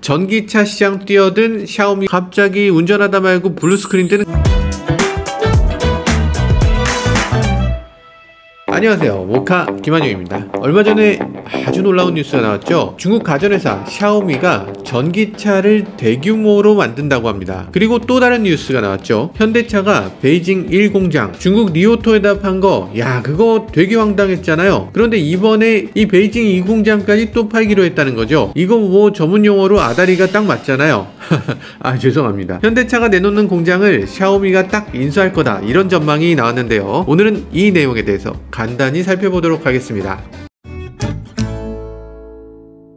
전기차 시장 뛰어든 샤오미, 갑자기 운전하다 말고 블루스크린 뜨는. 안녕하세요, 모카 김한용입니다. 얼마 전에 아주 놀라운 뉴스가 나왔죠. 중국 가전회사 샤오미가 전기차를 대규모로 만든다고 합니다. 그리고 또 다른 뉴스가 나왔죠. 현대차가 베이징 1공장 중국 리오토에다 판 거, 야 그거 되게 황당했잖아요. 그런데 이번에 이 베이징 2공장까지 또 팔기로 했다는 거죠. 이거 뭐 전문용어로 아다리가 딱 맞잖아요. 아 죄송합니다. 현대차가 내놓는 공장을 샤오미가 딱 인수할 거다, 이런 전망이 나왔는데요. 오늘은 이 내용에 대해서 간단히 살펴보도록 하겠습니다.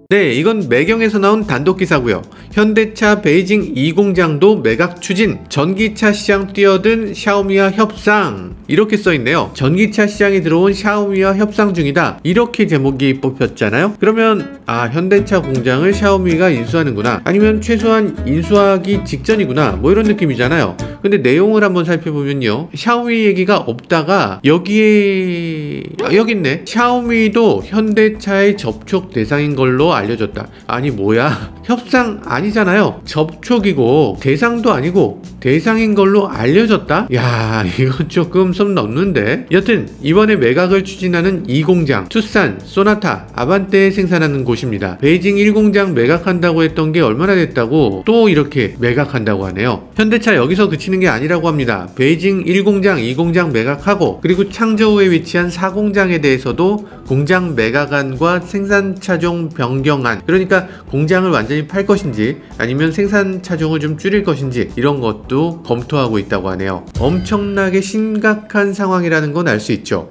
네, 이건 매경에서 나온 단독 기사고요. 현대차 베이징 2공장도 매각 추진, 전기차 시장 뛰어든 샤오미와 협상, 이렇게 써있네요. 전기차 시장에 들어온 샤오미와 협상 중이다, 이렇게 제목이 뽑혔잖아요. 그러면 현대차 공장을 샤오미가 인수하는구나, 아니면 최소한 인수하기 직전이구나, 뭐 이런 느낌이잖아요. 근데 내용을 한번 살펴보면요, 샤오미 얘기가 없다가 여기 있네. 샤오미도 현대차의 접촉 대상인 걸로 알려졌다. 아니 뭐야, 협상 아니잖아요. 접촉이고 대상도 아니고 대상인 걸로 알려졌다? 야 이건 조금 선 넘는데. 여튼 이번에 매각을 추진하는 2공장, 투싼, 소나타, 아반떼 생산하는 곳입니다. 베이징 1공장 매각한다고 했던 게 얼마나 됐다고 또 이렇게 매각한다고 하네요. 현대차 여기서 그치는 게 아니라고 합니다. 베이징 1공장, 2공장 매각하고, 그리고 창저우에 위치한 4공장에 대해서도 공장 매각안과 생산 차종 변경안, 그러니까 공장을 완전히 팔 것인지 아니면 생산 차종을 좀 줄일 것인지, 이런 것도 검토하고 있다고 하네요. 엄청나게 심각한 상황이라는 건 알 수 있죠.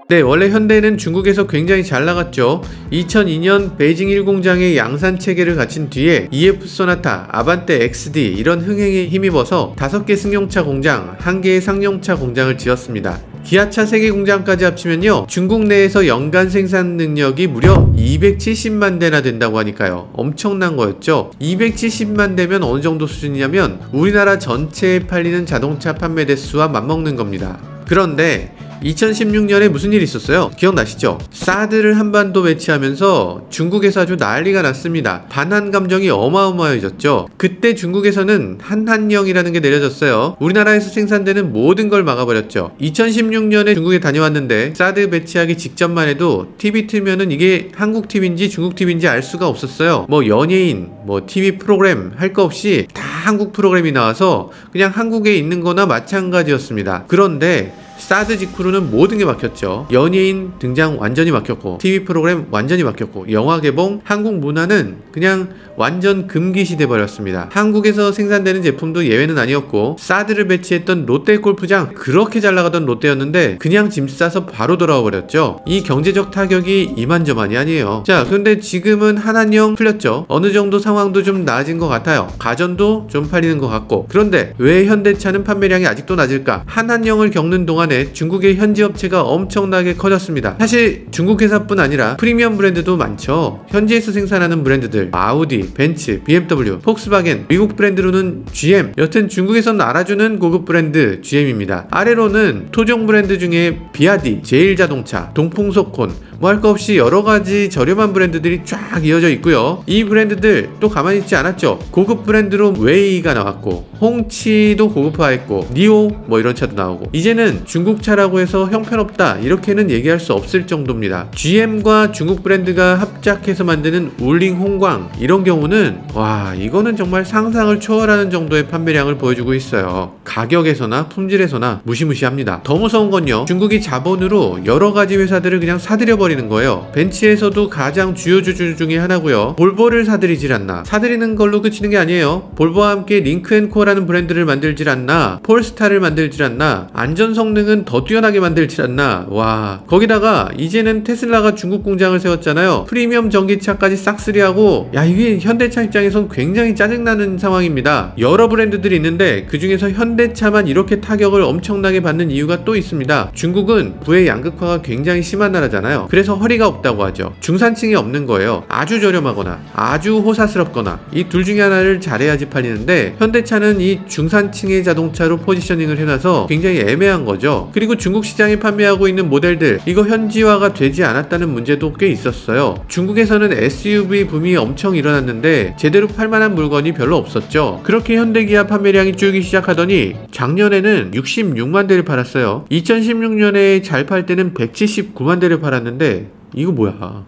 네, 원래 현대는 중국에서 굉장히 잘 나갔죠. 2002년 베이징 1공장의 양산 체계를 갖춘 뒤에 EF 소나타, 아반떼 XD 이런 흥행에 힘입어서 5개 승용차 공장, 1개의 상용차 공장을 지었습니다. 기아차 3개 공장까지 합치면요, 중국 내에서 연간 생산 능력이 무려 270만 대나 된다고 하니까요. 엄청난 거였죠. 270만 대면 어느 정도 수준이냐면 우리나라 전체에 팔리는 자동차 판매 대수와 맞먹는 겁니다. 그런데 2016년에 무슨 일이 있었어요? 기억나시죠? 사드를 한반도 배치하면서 중국에서 아주 난리가 났습니다. 반한 감정이 어마어마해졌죠. 그때 중국에서는 한한령이라는 게 내려졌어요. 우리나라에서 생산되는 모든 걸 막아버렸죠. 2016년에 중국에 다녀왔는데 사드 배치하기 직전만 해도 TV 틀면은 이게 한국 TV인지 중국 TV인지 알 수가 없었어요. 뭐 연예인, 뭐 TV 프로그램 할 거 없이 다 한국 프로그램이 나와서 그냥 한국에 있는 거나 마찬가지였습니다. 그런데 사드 직후로는 모든 게 막혔죠. 연예인 등장 완전히 막혔고, TV 프로그램 완전히 막혔고, 영화 개봉, 한국 문화는 그냥 완전 금기시 돼버렸습니다. 한국에서 생산되는 제품도 예외는 아니었고, 사드를 배치했던 롯데 골프장, 그렇게 잘 나가던 롯데였는데 그냥 짐 싸서 바로 돌아와 버렸죠. 이 경제적 타격이 이만저만이 아니에요. 자, 근데 지금은 한한령 풀렸죠. 어느 정도 상황도 좀 나아진 것 같아요. 가전도 좀 팔리는 것 같고. 그런데 왜 현대차는 판매량이 아직도 낮을까? 한한령을 겪는 동안 중국의 현지 업체가 엄청나게 커졌습니다. 사실 중국 회사뿐 아니라 프리미엄 브랜드도 많죠. 현지에서 생산하는 브랜드들, 아우디, 벤츠, BMW, 폭스바겐, 미국 브랜드로는 GM, 여튼 중국에선 알아주는 고급 브랜드 GM입니다. 아래로는 토종 브랜드 중에 비아디, 제일자동차, 동풍소콘, 뭐 할 거 없이 여러가지 저렴한 브랜드들이 쫙 이어져 있고요. 이 브랜드들 또 가만히 있지 않았죠. 고급 브랜드로 웨이가 나왔고, 홍치도 고급화했고, 니오 뭐 이런 차도 나오고, 이제는 중국차라고 해서 형편없다 이렇게는 얘기할 수 없을 정도입니다. GM과 중국 브랜드가 합작해서 만드는 울링 홍광, 이런 경우는 와 이거는 정말 상상을 초월하는 정도의 판매량을 보여주고 있어요. 가격에서나 품질에서나 무시무시합니다. 더 무서운 건요, 중국이 자본으로 여러가지 회사들을 그냥 사들여버리는 거예요. 벤츠에서도 가장 주요 주주 중에 하나고요. 볼보를 사들이질 않나. 사들이는 걸로 그치는 게 아니에요. 볼보와 함께 링크앤코라는 브랜드를 만들질 않나, 폴스타를 만들질 않나, 안전 성능은 더 뛰어나게 만들질 않나. 와, 거기다가 이제는 테슬라가 중국 공장을 세웠잖아요. 프리미엄 전기차까지 싹쓸이하고, 야 이게 현대차 입장에선 굉장히 짜증나는 상황입니다. 여러 브랜드들이 있는데 그 중에서 현대차만 이렇게 타격을 엄청나게 받는 이유가 또 있습니다. 중국은 부의 양극화가 굉장히 심한 나라잖아요. 그래서 허리가 없다고 하죠. 중산층이 없는 거예요. 아주 저렴하거나 아주 호사스럽거나 이 둘 중에 하나를 잘해야지 팔리는데, 현대차는 이 중산층의 자동차로 포지셔닝을 해놔서 굉장히 애매한 거죠. 그리고 중국 시장에 판매하고 있는 모델들, 이거 현지화가 되지 않았다는 문제도 꽤 있었어요. 중국에서는 SUV 붐이 엄청 일어났는데 제대로 팔만한 물건이 별로 없었죠. 그렇게 현대기아 판매량이 줄기 시작하더니 작년에는 66만 대를 팔았어요. 2016년에 잘 팔 때는 179만 대를 팔았는데 이거 뭐야.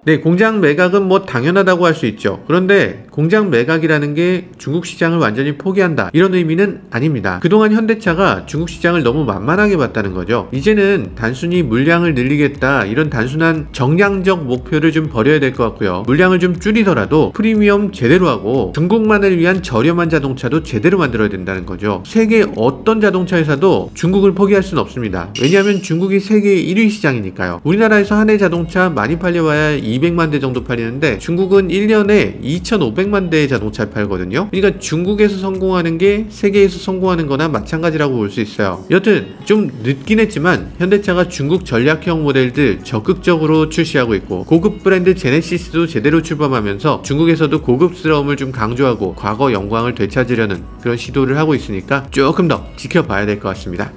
네, 공장 매각은 뭐 당연하다고 할 수 있죠. 그런데 공장 매각이라는 게 중국 시장을 완전히 포기한다, 이런 의미는 아닙니다. 그동안 현대차가 중국 시장을 너무 만만하게 봤다는 거죠. 이제는 단순히 물량을 늘리겠다, 이런 단순한 정량적 목표를 좀 버려야 될 것 같고요. 물량을 좀 줄이더라도 프리미엄 제대로 하고 중국만을 위한 저렴한 자동차도 제대로 만들어야 된다는 거죠. 세계 어떤 자동차 회사도 중국을 포기할 수는 없습니다. 왜냐하면 중국이 세계 1위 시장이니까요. 우리나라에서 한 해 자동차 많이 팔려봐야 200만 대 정도 팔리는데 중국은 1년에 2,500만 대의 자동차를 팔거든요. 그러니까 중국에서 성공하는 게 세계에서 성공하는 거나 마찬가지라고 볼 수 있어요. 여튼 좀 늦긴 했지만 현대차가 중국 전략형 모델들 적극적으로 출시하고 있고, 고급 브랜드 제네시스도 제대로 출범하면서 중국에서도 고급스러움을 좀 강조하고 과거 영광을 되찾으려는 그런 시도를 하고 있으니까 조금 더 지켜봐야 될 것 같습니다.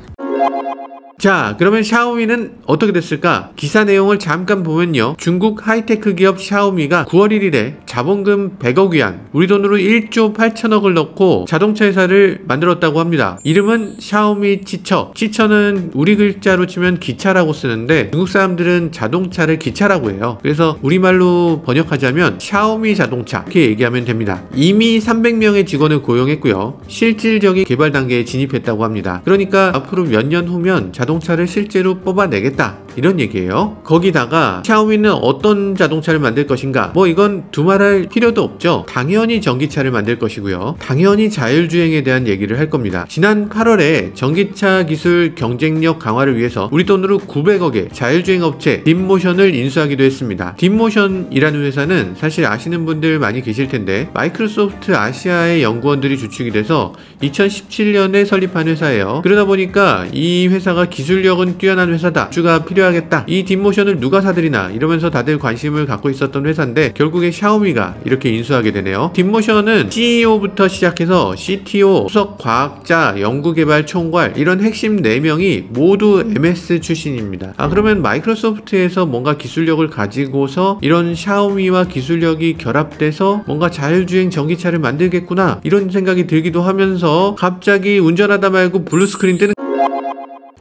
자, 그러면 샤오미는 어떻게 됐을까? 기사 내용을 잠깐 보면요, 중국 하이테크 기업 샤오미가 9월 1일에 자본금 100억 위안, 우리 돈으로 1조 8천억을 넣고 자동차 회사를 만들었다고 합니다. 이름은 샤오미 치처. 치처는 우리 글자로 치면 기차라고 쓰는데 중국 사람들은 자동차를 기차라고 해요. 그래서 우리말로 번역하자면 샤오미 자동차, 이렇게 얘기하면 됩니다. 이미 300명의 직원을 고용했고요, 실질적인 개발 단계에 진입했다고 합니다. 그러니까 앞으로 몇 년 후면 자동차를 실제로 뽑아내겠다, 이런 얘기예요. 거기다가 샤오미는 어떤 자동차를 만들 것인가, 뭐 이건 두말할 필요도 없죠. 당연히 전기차를 만들 것이고요, 당연히 자율주행에 대한 얘기를 할 겁니다. 지난 8월에 전기차 기술 경쟁력 강화를 위해서 우리 돈으로 900억의 자율주행 업체 딥모션을 인수하기도 했습니다. 딥모션이라는 회사는 사실 아시는 분들 많이 계실 텐데 마이크로소프트 아시아의 연구원들이 주축이 돼서 2017년에 설립한 회사예요. 그러다 보니까 이 회사가 기술력은 뛰어난 회사다, 주가 필요하겠다, 이 딥모션을 누가 사들이나 이러면서 다들 관심을 갖고 있었던 회사인데 결국에 샤오미가 이렇게 인수하게 되네요. 딥모션은 CEO부터 시작해서 CTO, 수석 과학자, 연구개발 총괄, 이런 핵심 4명이 모두 MS 출신입니다. 그러면 마이크로소프트에서 뭔가 기술력을 가지고서 이런 샤오미와 기술력이 결합돼서 뭔가 자율주행 전기차를 만들겠구나, 이런 생각이 들기도 하면서 갑자기 운전하다 말고 블루스크린 뜨는,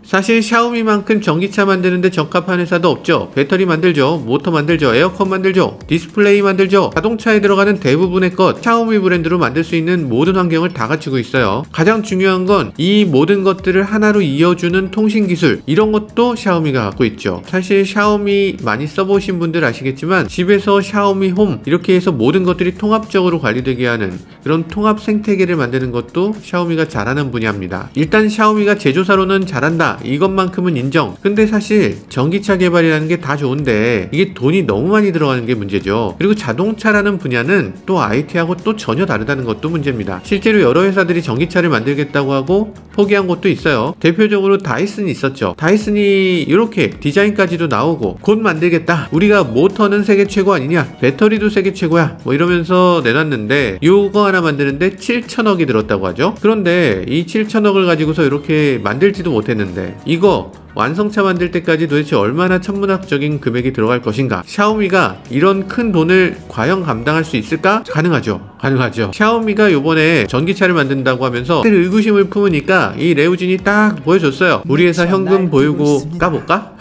사실 샤오미만큼 전기차 만드는데 적합한 회사도 없죠. 배터리 만들죠, 모터 만들죠, 에어컨 만들죠, 디스플레이 만들죠. 자동차에 들어가는 대부분의 것 샤오미 브랜드로 만들 수 있는 모든 환경을 다 갖추고 있어요. 가장 중요한 건 이 모든 것들을 하나로 이어주는 통신기술, 이런 것도 샤오미가 갖고 있죠. 사실 샤오미 많이 써보신 분들 아시겠지만 집에서 샤오미 홈, 이렇게 해서 모든 것들이 통합적으로 관리되게 하는 그런 통합 생태계를 만드는 것도 샤오미가 잘하는 분야입니다. 일단 샤오미가 제조사로는 잘한다, 이것만큼은 인정. 근데 사실 전기차 개발이라는 게 다 좋은데 이게 돈이 너무 많이 들어가는 게 문제죠. 그리고 자동차라는 분야는 또 IT하고 또 전혀 다르다는 것도 문제입니다. 실제로 여러 회사들이 전기차를 만들겠다고 하고 포기한 곳도 있어요. 대표적으로 다이슨이 있었죠. 다이슨이 이렇게 디자인까지도 나오고 곧 만들겠다, 우리가 모터는 세계 최고 아니냐, 배터리도 세계 최고야, 뭐 이러면서 내놨는데 요거 하나 만드는데 7천억이 들었다고 하죠. 그런데 이 7천억을 가지고서 이렇게 만들지도 못했는데 이거 완성차 만들 때까지 도대체 얼마나 천문학적인 금액이 들어갈 것인가? 샤오미가 이런 큰 돈을 과연 감당할 수 있을까? 가능하죠. 가능하죠. 샤오미가 요번에 전기차를 만든다고 하면서 의구심을 품으니까 이 레우진이 딱 보여줬어요. 우리 회사 현금 보이고 까볼까?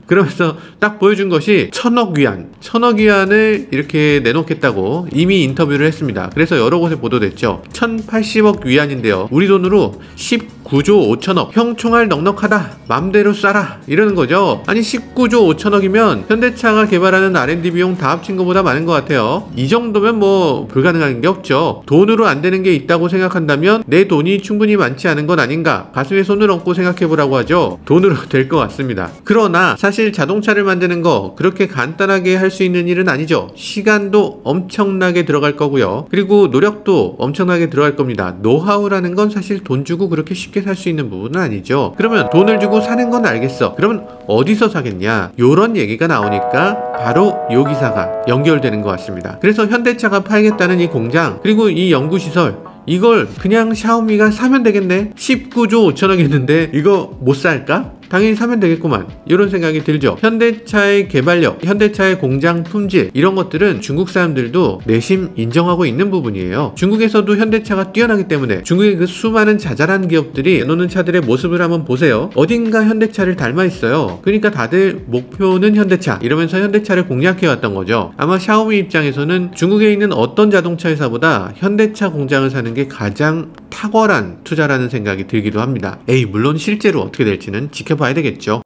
그러면서 딱 보여준 것이 1000억 위안, 1000억 위안을 이렇게 내놓겠다고 이미 인터뷰를 했습니다. 그래서 여러 곳에 보도됐죠. 1080억 위안인데요, 우리 돈으로 19조 5천억. 형 총알 넉넉하다, 맘대로 쏴라, 이러는 거죠. 아니 19조 5천억이면 현대차가 개발하는 R&D 비용 다 합친 것보다 많은 것 같아요. 이 정도면 뭐 불가능한 게 없죠. 돈으로 안 되는 게 있다고 생각한다면 내 돈이 충분히 많지 않은 건 아닌가, 가슴에 손을 얹고 생각해보라고 하죠. 돈으로 될 것 같습니다. 그러나 사실 자동차를 만드는 거 그렇게 간단하게 할 수 있는 일은 아니죠. 시간도 엄청나게 들어갈 거고요, 그리고 노력도 엄청나게 들어갈 겁니다. 노하우라는 건 사실 돈 주고 그렇게 쉽게 살 수 있는 부분은 아니죠. 그러면 돈을 주고 사는 건 알겠어. 그러면 어디서 사겠냐? 요런 얘기가 나오니까 바로 요 기사가 연결되는 것 같습니다. 그래서 현대차가 팔겠다는 이 공장, 그리고 이 연구시설, 이걸 그냥 샤오미가 사면 되겠네? 19조 5천억 했는데 이거 못 살까? 당연히 사면 되겠구만, 이런 생각이 들죠. 현대차의 개발력, 현대차의 공장 품질, 이런 것들은 중국 사람들도 내심 인정하고 있는 부분이에요. 중국에서도 현대차가 뛰어나기 때문에 중국의 그 수많은 자잘한 기업들이 내놓는 차들의 모습을 한번 보세요. 어딘가 현대차를 닮아 있어요. 그러니까 다들 목표는 현대차, 이러면서 현대차를 공략해왔던 거죠. 아마 샤오미 입장에서는 중국에 있는 어떤 자동차 회사보다 현대차 공장을 사는 게 가장 탁월한 투자라는 생각이 들기도 합니다. 물론 실제로 어떻게 될지는 지켜봐야 되겠죠.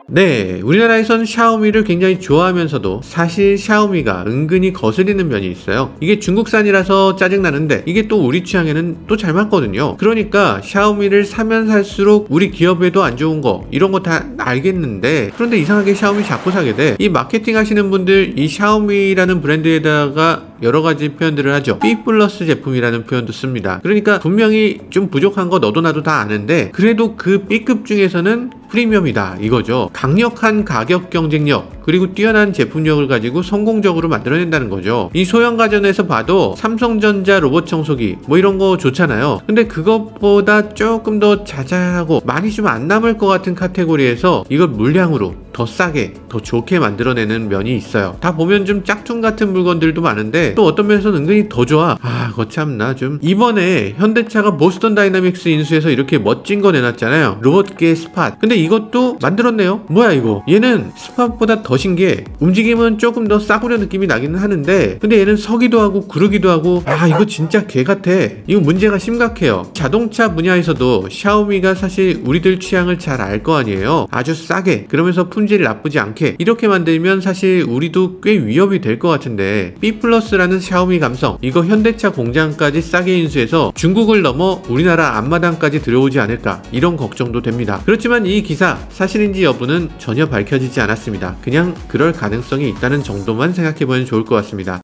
네, 우리나라에선 샤오미를 굉장히 좋아하면서도 사실 샤오미가 은근히 거스리는 면이 있어요. 이게 중국산이라서 짜증나는데 이게 또 우리 취향에는 또 잘 맞거든요. 그러니까 샤오미를 사면 살수록 우리 기업에도 안 좋은 거, 이런 거 다 알겠는데, 그런데 이상하게 샤오미 자꾸 사게 돼. 이 마케팅 하시는 분들 이 샤오미라는 브랜드에다가 여러 가지 표현들을 하죠. B 플러스 제품이라는 표현도 씁니다. 그러니까 분명히 좀 부족한 거 너도 나도 다 아는데 그래도 그 B급 중에서는 프리미엄이다, 이거죠. 강력한 가격 경쟁력, 그리고 뛰어난 제품력을 가지고 성공적으로 만들어낸다는 거죠. 이 소형 가전에서 봐도 삼성전자 로봇 청소기 뭐 이런 거 좋잖아요. 근데 그것보다 조금 더 자잘하고 많이 좀 안 남을 것 같은 카테고리에서 이걸 물량으로 더 싸게, 더 좋게 만들어내는 면이 있어요. 다 보면 좀 짝퉁 같은 물건들도 많은데 또 어떤 면에서는 은근히 더 좋아. 거참나 좀. 이번에 현대차가 보스턴 다이나믹스 인수해서 이렇게 멋진 거 내놨잖아요. 로봇계 스팟. 근데 이것도 만들었네요. 뭐야 이거? 얘는 스팟보다 더 신기해. 움직임은 조금 더 싸구려 느낌이 나기는 하는데 근데 얘는 서기도 하고 구르기도 하고, 이거 진짜 개 같아. 이거 문제가 심각해요. 자동차 분야에서도 샤오미가 사실 우리들 취향을 잘 알 거 아니에요. 아주 싸게, 그러면서 품질 나쁘지 않게 이렇게 만들면 사실 우리도 꽤 위협이 될 것 같은데, B 플러스라는 샤오미 감성, 이거 현대차 공장까지 싸게 인수해서 중국을 넘어 우리나라 앞마당까지 들어오지 않을까, 이런 걱정도 됩니다. 그렇지만 이 기사 사실인지 여부는 전혀 밝혀지지 않았습니다. 그냥 그럴 가능성이 있다는 정도만 생각해보면 좋을 것 같습니다.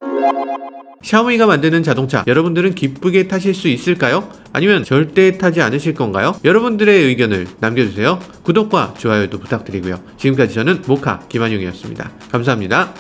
샤오미가 만드는 자동차, 여러분들은 기쁘게 타실 수 있을까요? 아니면 절대 타지 않으실 건가요? 여러분들의 의견을 남겨주세요. 구독과 좋아요도 부탁드리고요. 지금까지 저는 모카 김한용이었습니다. 감사합니다.